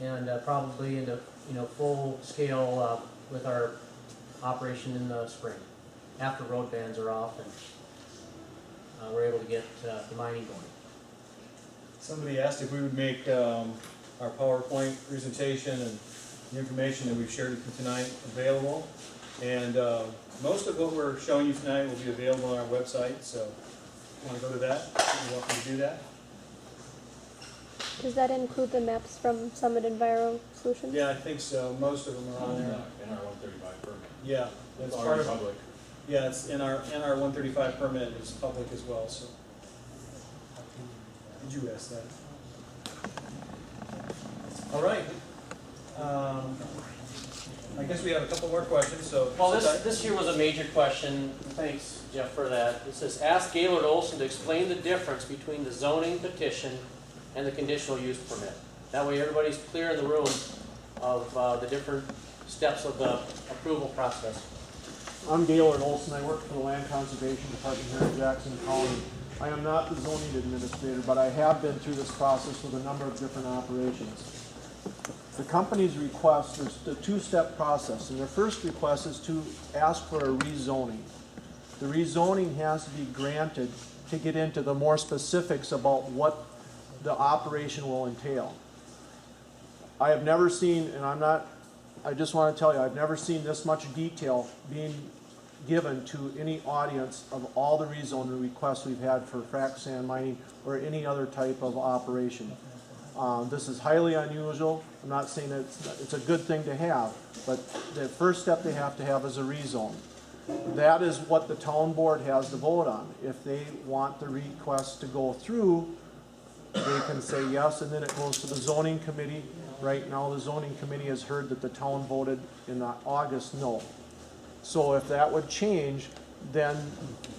and probably into full scale with our operation in the spring, after road bans are off and we're able to get the mining going. Somebody asked if we would make our PowerPoint presentation and the information that we've shared with you tonight available. And most of what we're showing you tonight will be available on our website, so if you want to go to that, you're welcome to do that. Does that include the maps from Summit Enviro Solutions? Yeah, I think so. Most of them are on there. In our 135 permit. Yeah, that's It's part of public. Yeah, it's in our 135 permit is public as well. So, did you ask that? All right. I guess we have a couple more questions. So, Well, this here was a major question. Thanks, Jeff, for that. It says, ask Gaylord Olson to explain the difference between the zoning petition and the conditional use permit. That way everybody's clear in the room of the different steps of the approval process. I'm Gaylord Olson. I work for the Land Conservation Department here in Jackson County. I am not the zoning administrator, but I have been through this process with a number of different operations. The company's request is a two-step process, and their first request is to ask for a rezoning. The rezoning has to be granted to get into the more specifics about what the operation will entail. I have never seen, and I just want to tell you, I've never seen this much detail being given to any audience of all the rezoning requests we've had for frac sand mining or any other type of operation. This is highly unusual. I'm not saying that it's a good thing to have, but the first step they have to have is a rezone. That is what the town board has to vote on. If they want the request to go through, they can say yes, and then it goes to the zoning committee. Right now, the zoning committee has heard that the town voted in August no. So if that would change, then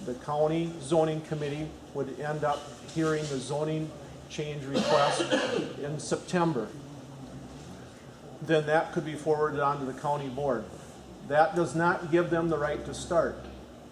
the county zoning committee would end up hearing the zoning change request in September. Then that could be forwarded on to the county board. That does not give them the right to start.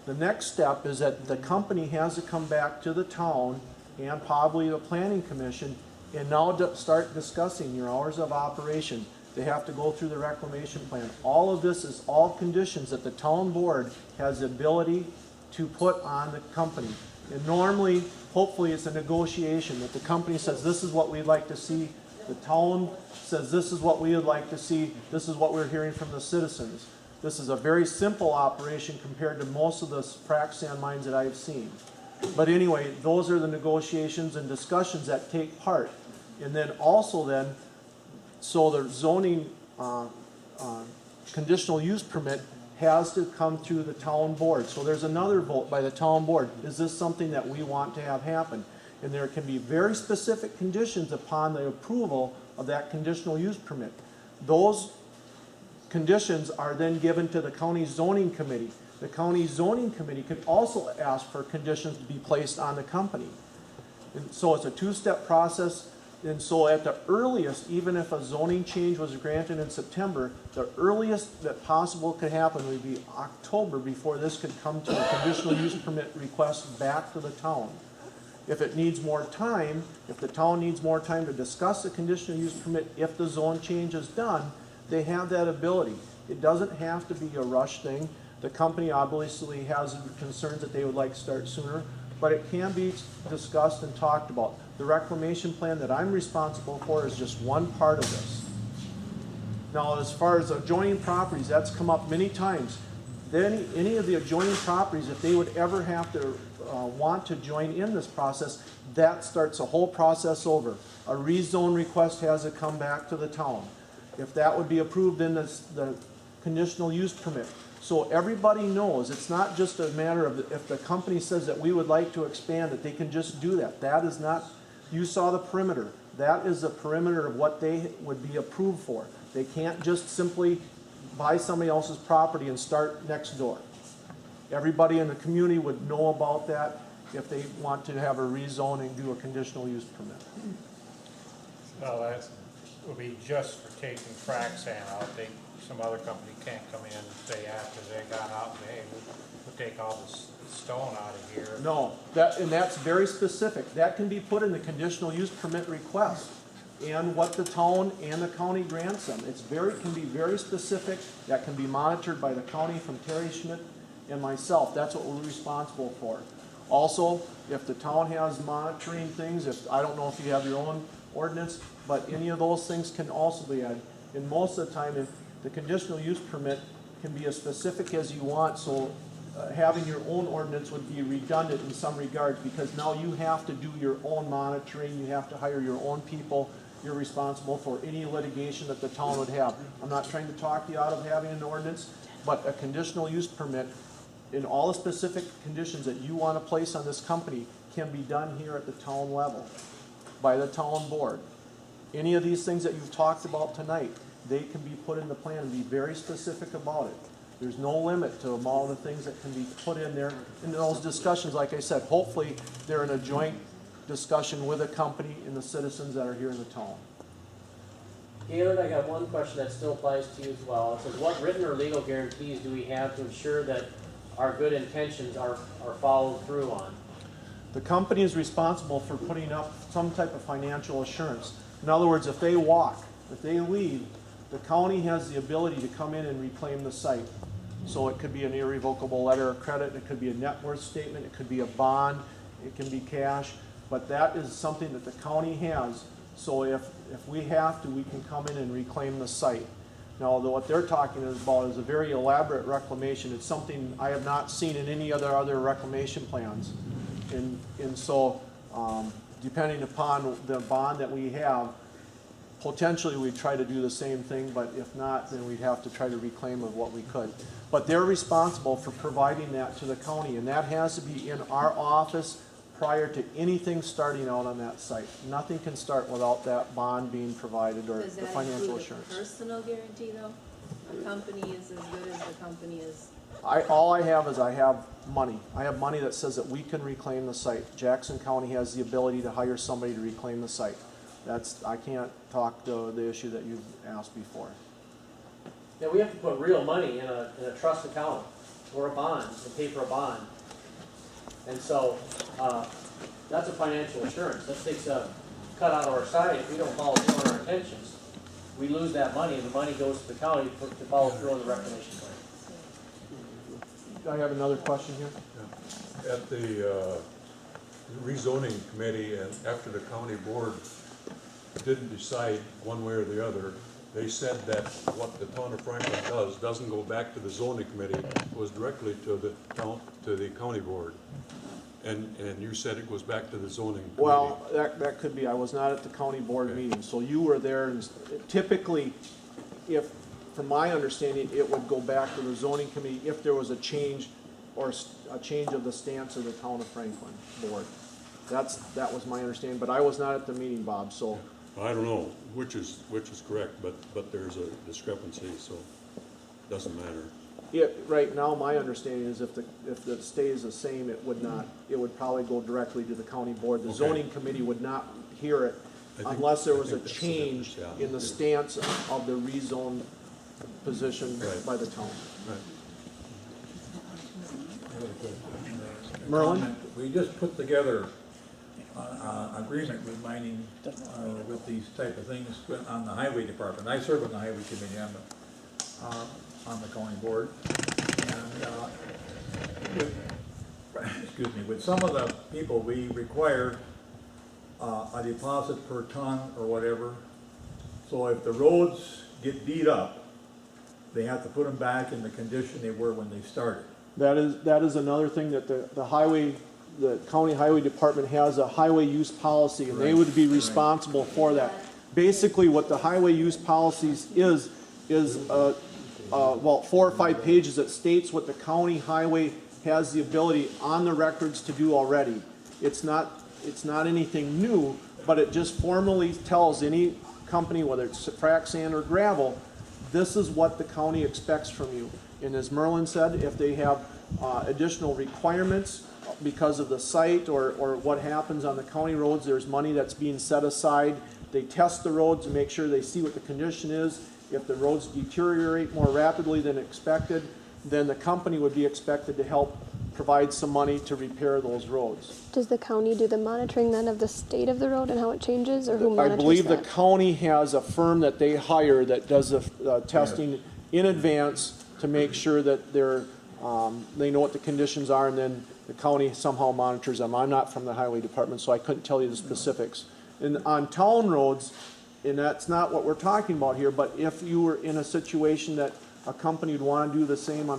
The next step is that the company has to come back to the town and probably the planning commission and now start discussing your hours of operation. They have to go through the reclamation plan. All of this is all conditions that the town board has the ability to put on the company. And normally, hopefully it's a negotiation that the company says this is what we'd like to see. The town says this is what we would like to see. This is what we're hearing from the citizens. This is a very simple operation compared to most of the frac sand mines that I've seen. But anyway, those are the negotiations and discussions that take part. And then also then, so the zoning conditional use permit has to come through the town board. So there's another vote by the town board. Is this something that we want to have happen? And there can be very specific conditions upon the approval of that conditional use permit. Those conditions are then given to the county zoning committee. The county zoning committee could also ask for conditions to be placed on the company. And so it's a two-step process. And so at the earliest, even if a zoning change was granted in September, the earliest that possible could happen would be October before this could come to a conditional use permit request back to the town. If it needs more time, if the town needs more time to discuss the conditional use permit, if the zone change is done, they have that ability. It doesn't have to be a rush thing. The company obviously has concerns that they would like to start sooner, but it can be discussed and talked about. The reclamation plan that I'm responsible for is just one part of this. Now, as far as adjoining properties, that's come up many times. Then any of the adjoining properties, if they would ever have to want to join in this process, that starts a whole process over. A rezone request has to come back to the town. If that would be approved, then the conditional use permit. So everybody knows it's not just a matter of if the company says that we would like to expand it, they can just do that. That is not, you saw the perimeter. That is the perimeter of what they would be approved for. They can't just simply buy somebody else's property and start next door. Everybody in the community would know about that if they want to have a rezoning, do a conditional use permit. Well, that would be just for taking frac sand out. Some other company can't come in and say after they got out and say, hey, we'll take all this stone out of here. No, and that's very specific. That can be put in the conditional use permit request. and what the town and the county grants them. Can be very specific, that can be monitored by the county from Terry Schmidt and myself. That's what we're responsible for. Also, if the town has monitoring things, I don't know if you have your own ordinance, but any of those things can also be added. And most of the time, if the conditional use permit can be as specific as you want, so having your own ordinance would be redundant in some regards, because now you have to do your own monitoring, you have to hire your own people, you're responsible for any litigation that the town would have. I'm not trying to talk you out of having an ordinance, but a conditional use permit in all the specific conditions that you want to place on this company can be done here at the town level by the town board. Any of these things that you've talked about tonight, they can be put in the plan and be very specific about it. There's no limit to all the things that can be put in there. In those discussions, like I said, hopefully they're in a joint discussion with the company and the citizens that are here in the town. Gaylord, I got one question that still applies to you as well. It says, what written or legal guarantees do we have to ensure that our good intentions are followed through on? The company is responsible for putting up some type of financial assurance. In other words, if they leave, the county has the ability to come in and reclaim the site. So it could be an irrevocable letter of credit, it could be a net worth statement, it could be a bond, it can be cash, but that is something that the county has. So if we have to, we can come in and reclaim the site. Now, what they're talking about is a very elaborate reclamation. It's something I have not seen in any other reclamation plans. And so, depending upon the bond that we have, potentially we'd try to do the same thing, but if not, then we'd have to try to reclaim of what we could. But they're responsible for providing that to the county, and that has to be in our office prior to anything starting out on that site. Nothing can start without that bond being provided or the financial assurance. Does that include a personal guarantee though? A company is as good as the company is. All I have is I have money. I have money that says that we can reclaim the site. Jackson County has the ability to hire somebody to reclaim the site. I can't talk to the issue that you've asked before. Yeah, we have to put real money in a trust account or a bond and pay for a bond. And so that's a financial assurance. That takes a cut out of our side if we don't follow through on our intentions. We lose that money, and the money goes to the county to follow through on the reclamation plan. I have another question here. At the rezoning committee, and after the county board didn't decide one way or the other, they said that what the town of Franklin doesn't go back to the zoning committee, it goes directly to the county board. And you said it goes back to the zoning committee. Well, that could be. I was not at the county board meeting, so you were there. And typically, from my understanding, it would go back to the zoning committee if there was a change or a change of the stance of the town of Franklin board. That was my understanding, but I was not at the meeting, Bob, so. I don't know which is correct, but there's a discrepancy, so it doesn't matter. Right now, my understanding is if it stays the same, it would not. It would probably go directly to the county board. The zoning committee would not hear it unless there was a change in the stance of the rezone position by the town. Right. Merlin? We just put together an agreement with mining, with these type of things on the highway department. I serve on the highway committee on the county board. And with some of the people, we require a deposit per ton or whatever. So if the roads get beat up, they have to put them back in the condition they were when they started. That is another thing that the county highway department has a highway use policy, and they would be responsible for that. Basically, what the highway use policies is well, 4 or 5 pages that states what the county highway has the ability on the records to do already. It's not anything new, but it just formally tells any company, whether it's frac, sand, or gravel, this is what the county expects from you. And as Merlin said, if they have additional requirements because of the site or what happens on the county roads, there's money that's being set aside. They test the roads and make sure they see what the condition is. If the roads deteriorate more rapidly than expected, then the company would be expected to help provides some money to repair those roads. Does the county do the monitoring then of the state of the road and how it changes, or who I monitors believe the that? county has a firm that they hire that does the testing in advance to make sure that they know what the conditions are, and then the county somehow monitors them. I'm not from the highway department, so I couldn't tell you the specifics. And on town roads, and that's not what we're talking about here, but if you were in a situation that a company would want to do the same on